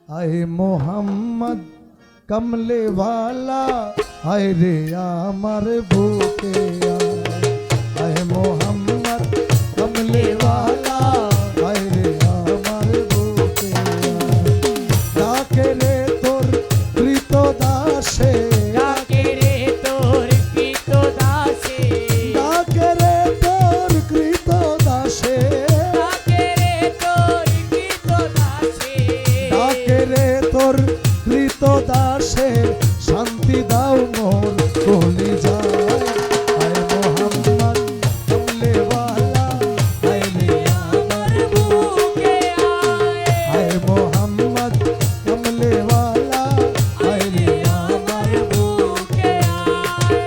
आए मोहम्मद कमले वाला आए रे आमार बुके आए मोहम्मद कमले वाला आए रे आमार बुके डाके रे तोर कृत दासे ডাকে রে তোর কৃত দাসে डाके रे तोर कृत दासे ডাকে রে তোর কৃত দাসে ডাকে রে তোর কৃত দাসে শান্তি দাও মোর কলি যায় আয় মোহাম্মদ কমলে ওয়ালা আয় রে আমার বুকে আয় আয় মোহাম্মদ কমলে ওয়ালা আয় রে আমার বুকে আয়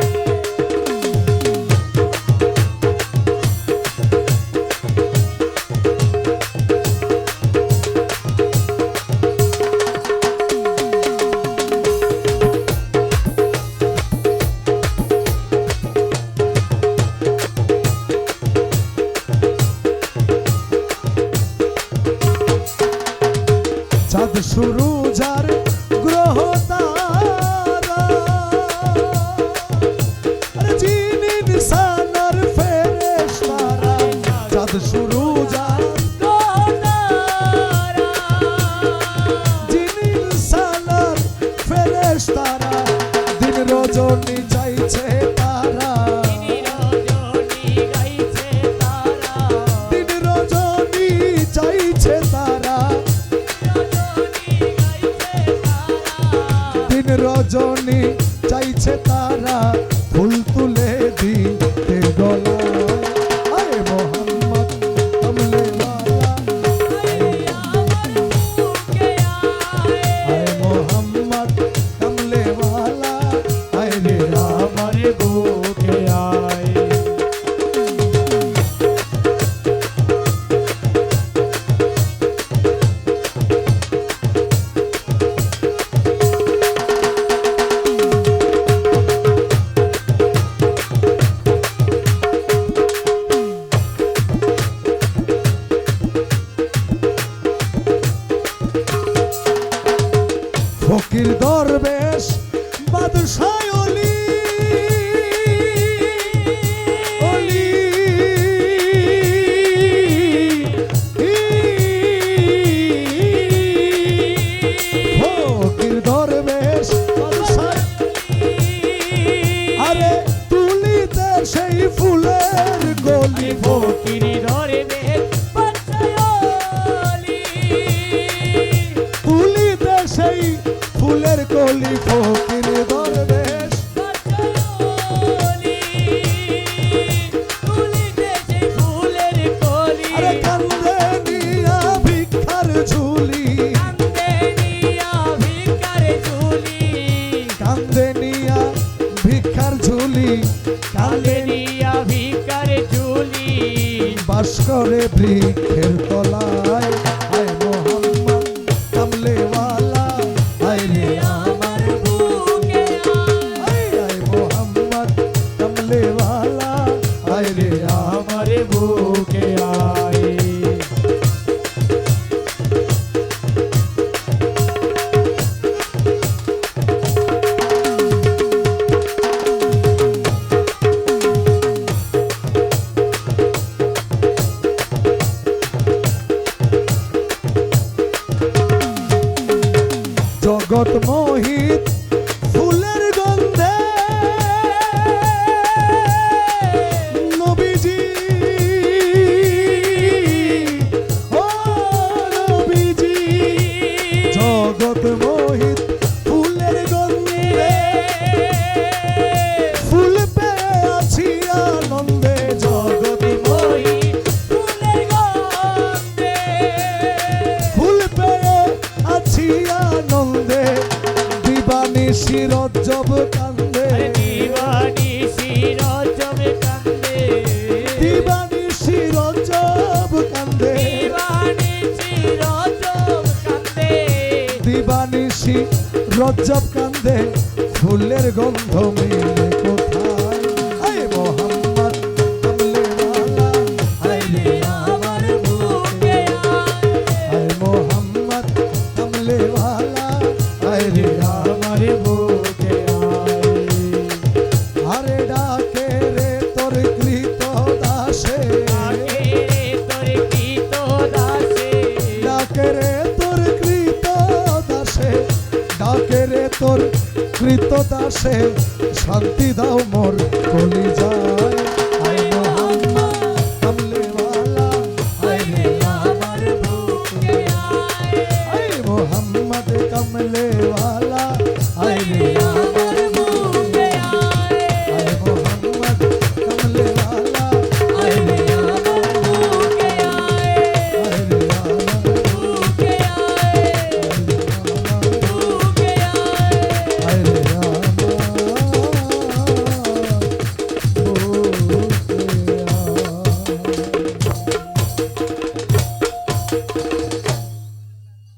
চাঁদ শুরু যার গ্রহ তারা আরে জিন ইনসানের ফেরেশতারা চাঁদ শুরু যার জিন ইনসানের ফেরেশতারা দিন রজনী চাইছে তারা দিন রজনী চাইছে তারা দিন রজনী চাইছে তারা ফুল তুলে দিতে গলায় আয় মোহাম্মদ কমলে ওয়ালা আয় মোহাম্মদ কমলে ওয়ালা আয় রে আমার বুকে আয় ফকির দরবেশ বাদশাহ অলি অলি ফকির দরবেশ বাদশাহ আরে তুলিতে সেই ফুলের গলি ফকিরি ধরে বেশ বাচ্চায়লি তুলিতে সেই ফুলের কলি ফকির দরবেশ বাচ্চায়লি তুলিতে সেই ফুলের কলি আরে কান্দে নিয়া ভিক্ষার ঝুলি কান্দে নিয়া ভিকার ঝুলি কান্দে নিয়া ভিক্ষার ঝুলি কান্দে নিয়া ভিকার ঝুলি বাস করে বৃক্ষের তলায় আয় মোহাম্মদ কমলে ওয়ালা আয় রে আমার বুকে আয় আয় মোহাম্মদ কমলে ওয়ালা আয় রে আমার বুকে আয় জগৎ মোহিত ফুলের গন্ধে নবীজি ও নবীজি জগৎ মোহিত ফুলের গন্ধে ফুল পেয়ে আছি আনন্দে জগৎ মোহিত ফুলের গন্ধে ফুল পেয়ে আছি আনন্দে দিবানিশি রজব কান্দে দিবানিশি রজব কান্দে দিবানিশি রজব কান্দে দিবানিশি রজব কান্দে দিবানিশি রজব কান্দে ফুলের গন্ধ মিলে কোথায় আয় মোহাম্মদ কমলে ওয়ালা আয় রে আমার বুকে আয় মোহাম্মদ কমলে ওয়ালা রে আমার বুকে আয় আরে ডাকে রে তোর কৃত দাসে ডাকে রে তোর কৃত দাসে ডাকে রে তোর কৃত দাসে ডাকে রে তোর কৃত দাসে শান্তি দাও মোর কলি যায় আয় মোহাম্মদ কামলেওয়ালা আয় রে আমার বুকে আয় আয় মোহাম্মদ কামলেওয়ালা আয় রে